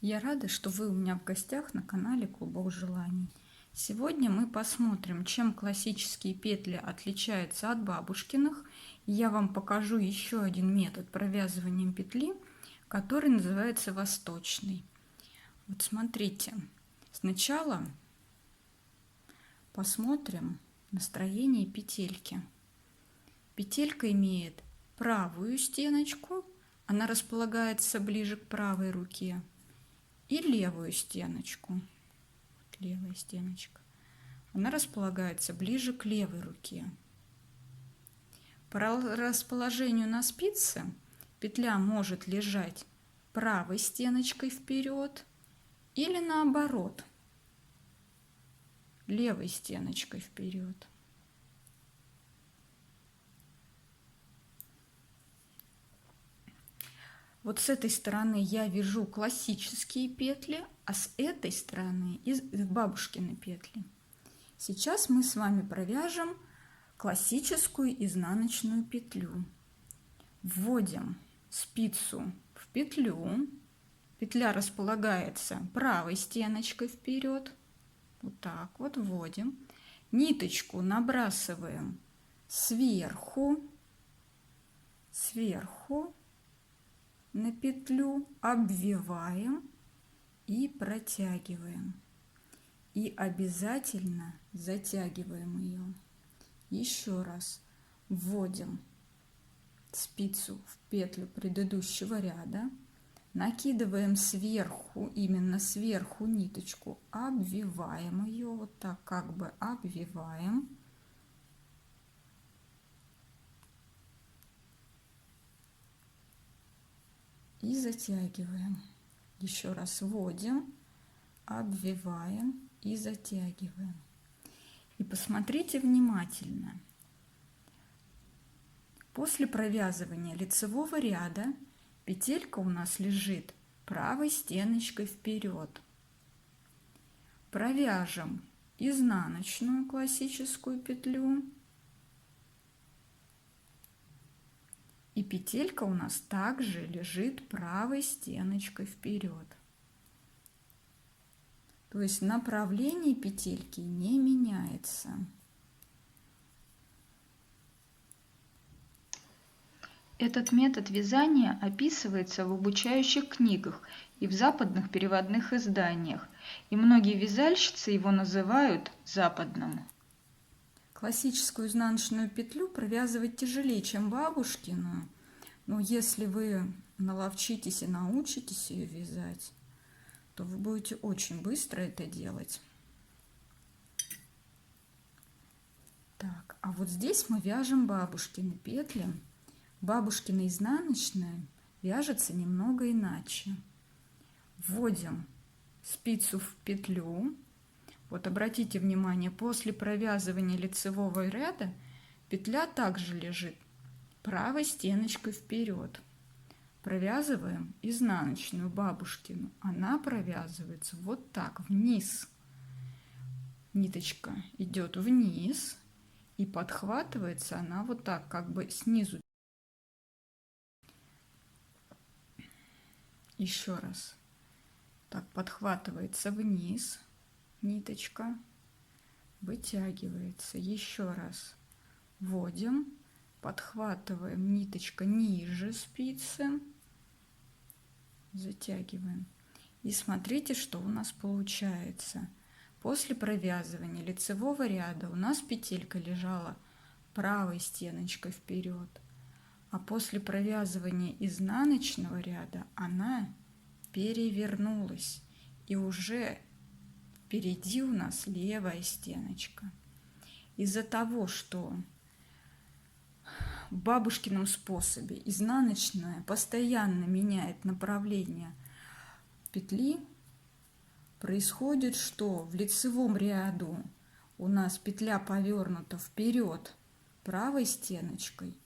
Я рада, что вы у меня в гостях на канале Клубок желаний. Сегодня мы посмотрим, чем классические петли отличаются от бабушкиных. И я вам покажу еще один метод провязывания петли, который называется восточный. Вот смотрите, сначала посмотрим настроение петельки. Петелька имеет правую стеночку, она располагается ближе к правой руке, и левую стеночку. Вот левая стеночка. Она располагается ближе к левой руке. По расположению на спице петля может лежать правой стеночкой вперед или наоборот, левой стеночкой вперед. Вот с этой стороны я вяжу классические петли, а с этой стороны бабушкины петли. Сейчас мы с вами провяжем классическую изнаночную петлю. Вводим спицу в петлю. Петля располагается правой стеночкой вперед. Вот так вот вводим. Ниточку набрасываем сверху на петлю, обвиваем и протягиваем. И обязательно затягиваем ее. Еще раз вводим спицу в петлю предыдущего ряда, накидываем сверху, именно сверху ниточку, обвиваем ее, вот так как бы обвиваем. И затягиваем. Еще раз вводим, обвиваем и затягиваем. И посмотрите внимательно. После провязывания лицевого ряда петелька у нас лежит правой стеночкой вперед. Провяжем изнаночную классическую петлю. И петелька у нас также лежит правой стеночкой вперед. То есть направление петельки не меняется. Этот метод вязания описывается в обучающих книгах и в западных переводных изданиях, и многие вязальщицы его называют западным. Классическую изнаночную петлю провязывать тяжелее, чем бабушкину, но если вы наловчитесь и научитесь ее вязать, то вы будете очень быстро это делать. Так, а вот здесь мы вяжем бабушкины петли. Бабушкина изнаночная вяжется немного иначе. Вводим спицу в петлю. Вот обратите внимание, после провязывания лицевого ряда петля также лежит правой стеночкой вперед. Провязываем изнаночную бабушкину. Она провязывается вот так, вниз. Ниточка идет вниз и подхватывается она вот так, как бы снизу. Еще раз. Так, подхватывается вниз ниточка, вытягивается. Еще раз. Вводим, подхватываем, ниточка ниже спицы, затягиваем. И смотрите, что у нас получается. После провязывания лицевого ряда у нас петелька лежала правой стеночкой вперед, а после провязывания изнаночного ряда она перевернулась, и уже впереди у нас левая стеночка. Из-за того, что в бабушкином способе изнаночная постоянно меняет направление петли, происходит, что в лицевом ряду у нас петля повернута вперед правой стеночкой,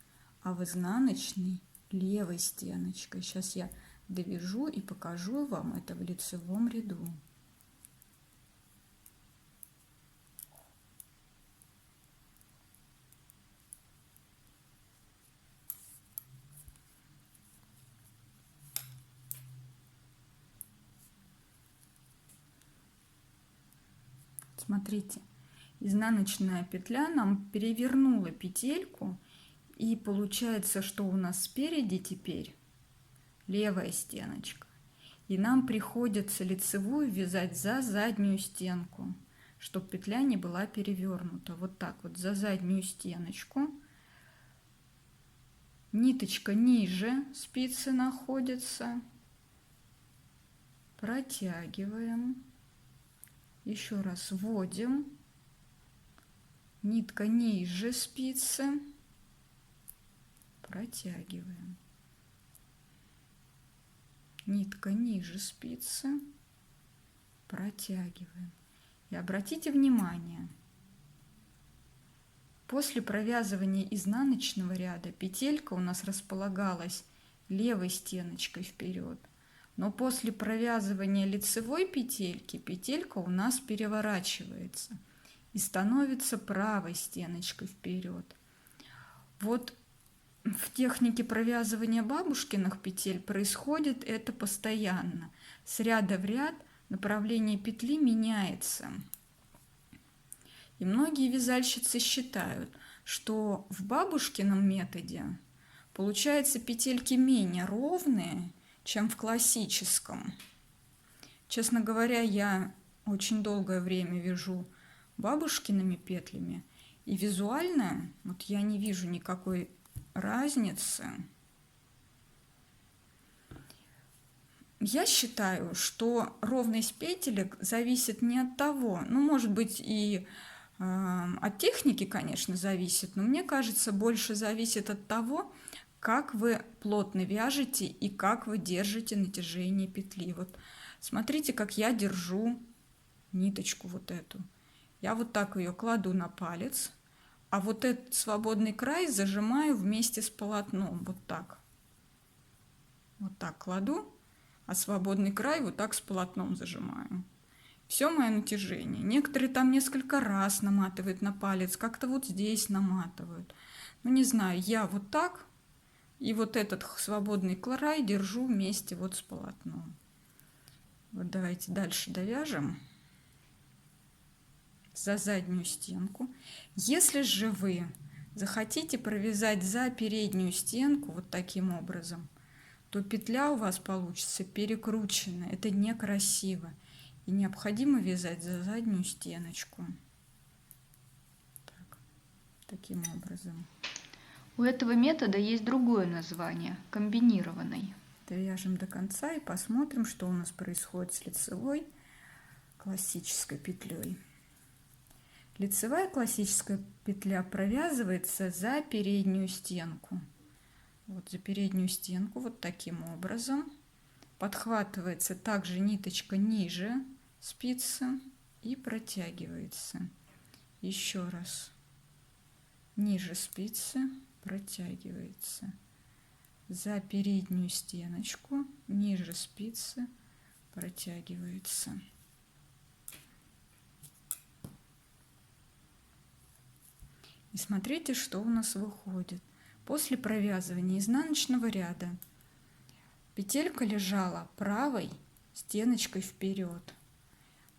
а в изнаночной левой стеночкой. Сейчас я довяжу и покажу вам это в лицевом ряду. Смотрите, изнаночная петля нам перевернула петельку, и получается, что у нас спереди теперь левая стеночка. И нам приходится лицевую вязать за заднюю стенку, чтобы петля не была перевернута. Вот так вот за заднюю стеночку. Ниточка ниже спицы находится. Протягиваем. Еще раз вводим. Нитка ниже спицы. Протягиваем. Нитка ниже спицы. Протягиваем. И обратите внимание, после провязывания изнаночного ряда петелька у нас располагалась левой стеночкой вперед, но после провязывания лицевой петельки петелька у нас переворачивается и становится правой стеночкой вперед. Вот в технике провязывания бабушкиных петель происходит это постоянно. С ряда в ряд направление петли меняется. И многие вязальщицы считают, что в бабушкином методе получается петельки менее ровные, чем в классическом. Честно говоря, я очень долгое время вяжу бабушкиными петлями, и визуально вот я не вижу никакой разницы. Я считаю, что ровность петелек зависит не от того, ну, может быть, и от техники, конечно, зависит, но мне кажется, больше зависит от того, как вы плотно вяжете и как вы держите натяжение петли. Вот смотрите, как я держу ниточку вот эту. Я вот так ее кладу на палец, а вот этот свободный край зажимаю вместе с полотном. Вот так. Вот так кладу, а свободный край вот так с полотном зажимаю. Все мое натяжение. Некоторые там несколько раз наматывают на палец, как-то вот здесь наматывают. Ну, не знаю, я вот так, и вот этот свободный край держу вместе вот с полотном. Вот давайте дальше довяжем за заднюю стенку. Если же вы захотите провязать за переднюю стенку вот таким образом, то петля у вас получится перекрученная. Это некрасиво. И необходимо вязать за заднюю стеночку. Так, таким образом. У этого метода есть другое название – комбинированный. Довяжем до конца и посмотрим, что у нас происходит с лицевой классической петлей. Лицевая классическая петля провязывается за переднюю стенку. Вот за переднюю стенку вот таким образом. Подхватывается также ниточка ниже спицы и протягивается. Еще раз. Ниже спицы протягивается. За переднюю стеночку ниже спицы протягивается. И смотрите, что у нас выходит. После провязывания изнаночного ряда петелька лежала правой стеночкой вперед.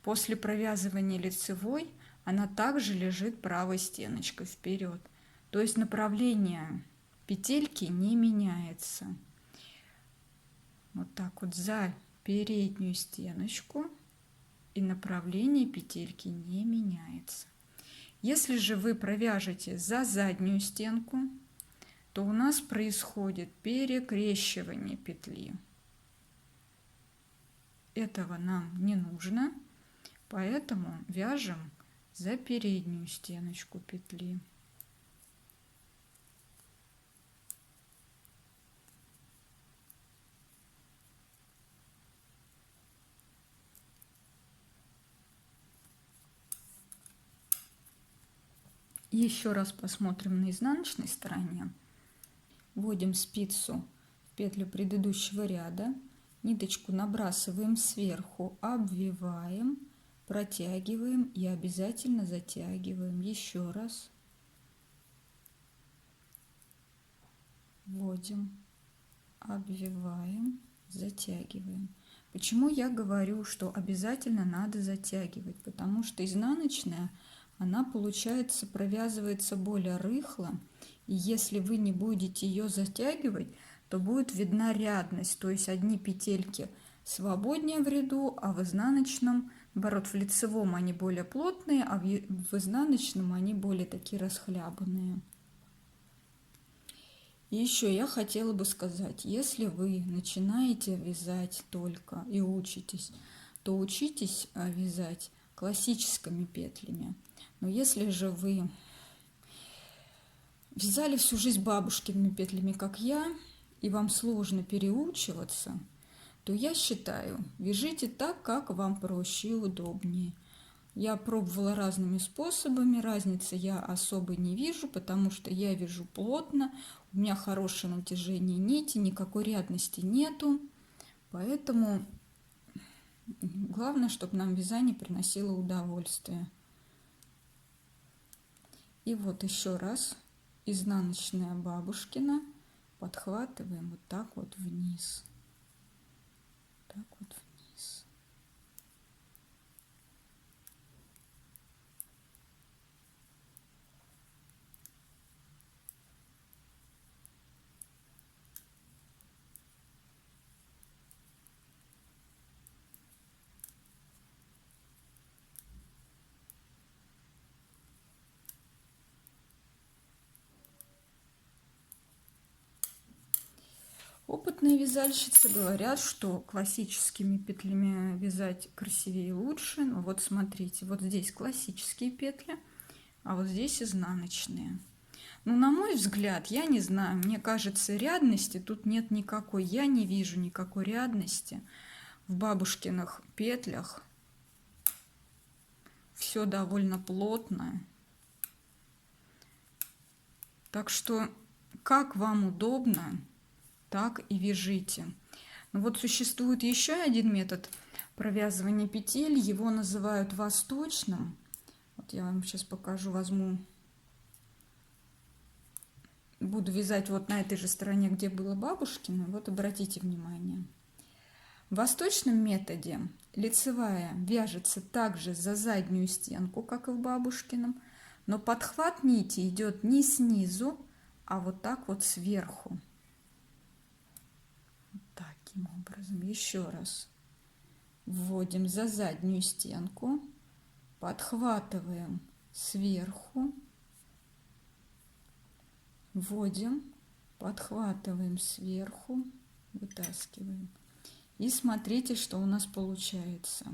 После провязывания лицевой она также лежит правой стеночкой вперед. То есть направление петельки не меняется. Вот так вот за переднюю стеночку, и направление петельки не меняется. Если же вы провяжете за заднюю стенку, то у нас происходит перекрещивание петли. Этого нам не нужно, поэтому вяжем за переднюю стеночку петли. Еще раз посмотрим на изнаночной стороне. Вводим спицу в петлю предыдущего ряда, ниточку набрасываем сверху, обвиваем, протягиваем и обязательно затягиваем. Еще раз. Вводим, обвиваем, затягиваем. Почему я говорю, что обязательно надо затягивать? Потому что изнаночная, она, получается, провязывается более рыхло. И если вы не будете ее затягивать, то будет видна рядность. То есть одни петельки свободнее в ряду, а в изнаночном, наоборот, в лицевом они более плотные, а в изнаночном они более такие расхлябанные. И еще я хотела бы сказать, если вы начинаете вязать только и учитесь, то учитесь вязать классическими петлями. Но если же вы вязали всю жизнь бабушкиными петлями, как я, и вам сложно переучиваться, то я считаю, вяжите так, как вам проще и удобнее. Я пробовала разными способами, разницы я особо не вижу, потому что я вяжу плотно, у меня хорошее натяжение нити, никакой рядности нету, поэтому главное, чтобы нам вязание приносило удовольствие. И вот еще раз изнаночная бабушкина подхватываем вот так вот вниз, так вот вниз. Опытные вязальщицы говорят, что классическими петлями вязать красивее и лучше. Но вот смотрите, вот здесь классические петли, а вот здесь изнаночные. Ну, на мой взгляд, я не знаю, мне кажется, рядности тут нет никакой. Я не вижу никакой рядности в бабушкиных петлях. Все довольно плотно. Так что, как вам удобно, так и вяжите. Но вот существует еще один метод провязывания петель. Его называют восточным. Вот я вам сейчас покажу, возьму. Буду вязать вот на этой же стороне, где было бабушкино. Вот обратите внимание. В восточном методе лицевая вяжется также за заднюю стенку, как и в бабушкином, но подхват нити идет не снизу, а вот так вот сверху. Таким образом, еще раз. Вводим за заднюю стенку, подхватываем сверху, вводим, подхватываем сверху, вытаскиваем. И смотрите, что у нас получается.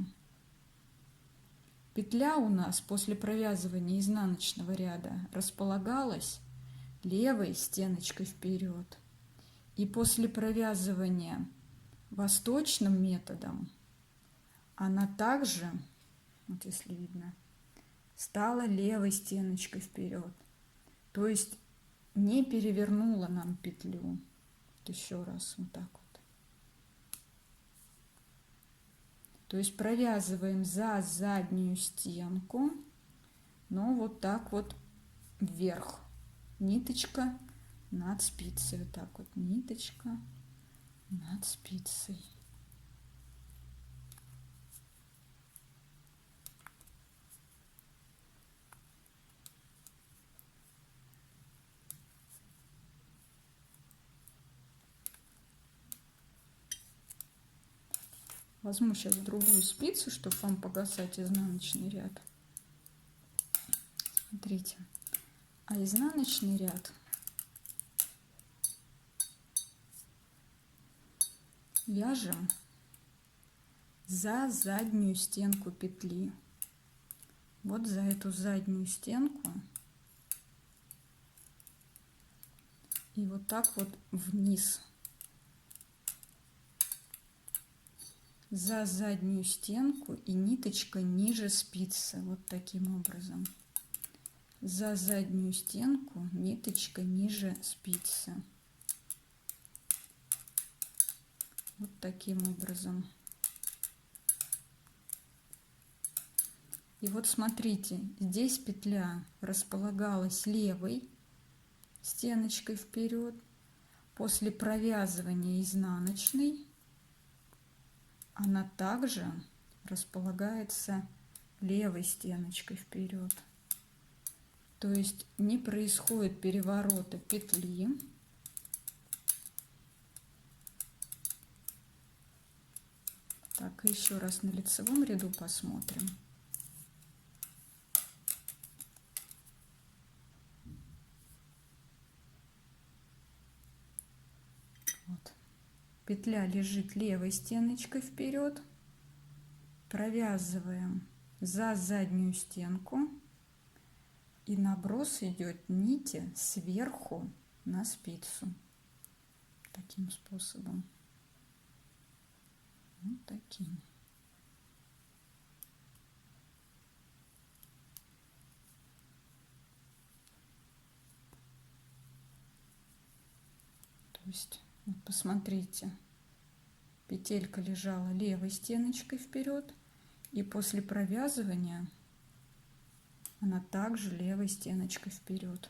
Петля у нас после провязывания изнаночного ряда располагалась левой стеночкой вперед. И после провязывания восточным методом она также, вот если видно, стала левой стеночкой вперед. То есть не перевернула нам петлю. Вот еще раз вот так вот. То есть провязываем за заднюю стенку, но вот так вот вверх. Ниточка над спицей. Вот так вот ниточка над спицей. Возьму сейчас другую спицу, чтобы вам показать изнаночный ряд. Смотрите. А изнаночный ряд вяжем за заднюю стенку петли. Вот за эту заднюю стенку. И вот так вот вниз. За заднюю стенку и ниточка ниже спицы. Вот таким образом. За заднюю стенку ниточка ниже спицы. Вот таким образом. И вот смотрите, здесь петля располагалась левой стеночкой вперед. После провязывания изнаночной она также располагается левой стеночкой вперед. То есть не происходит переворота петли. Так, еще раз на лицевом ряду посмотрим. Вот. Петля лежит левой стеночкой вперед. Провязываем за заднюю стенку. И наброс идет нити сверху на спицу. Таким способом. Вот таким. То есть, вот посмотрите, петелька лежала левой стеночкой вперед, и после провязывания она также левой стеночкой вперед.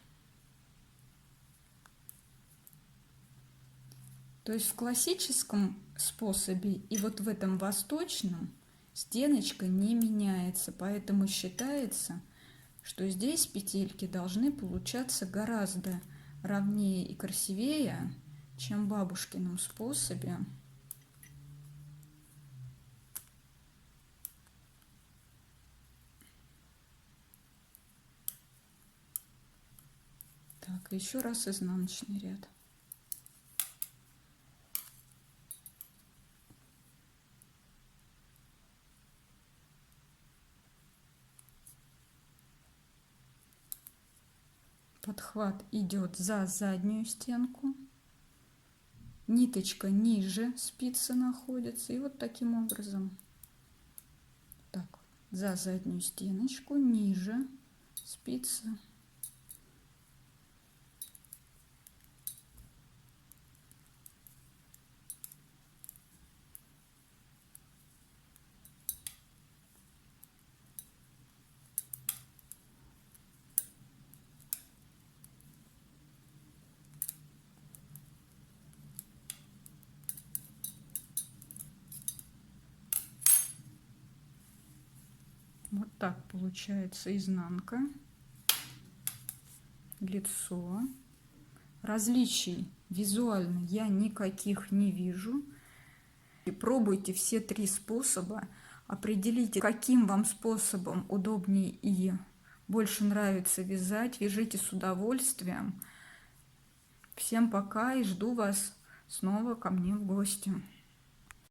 То есть в классическом способе и вот в этом восточном стеночка не меняется, поэтому считается, что здесь петельки должны получаться гораздо ровнее и красивее, чем в бабушкином способе. Так, еще раз изнаночный ряд. Подхват идет за заднюю стенку, ниточка ниже спицы находится, и вот таким образом, так, за заднюю стеночку, ниже спицы. Вот так получается изнанка, лицо. Различий визуально я никаких не вижу. И пробуйте все три способа, определите, каким вам способом удобнее и больше нравится вязать. Вяжите с удовольствием. Всем пока и жду вас снова ко мне в гости.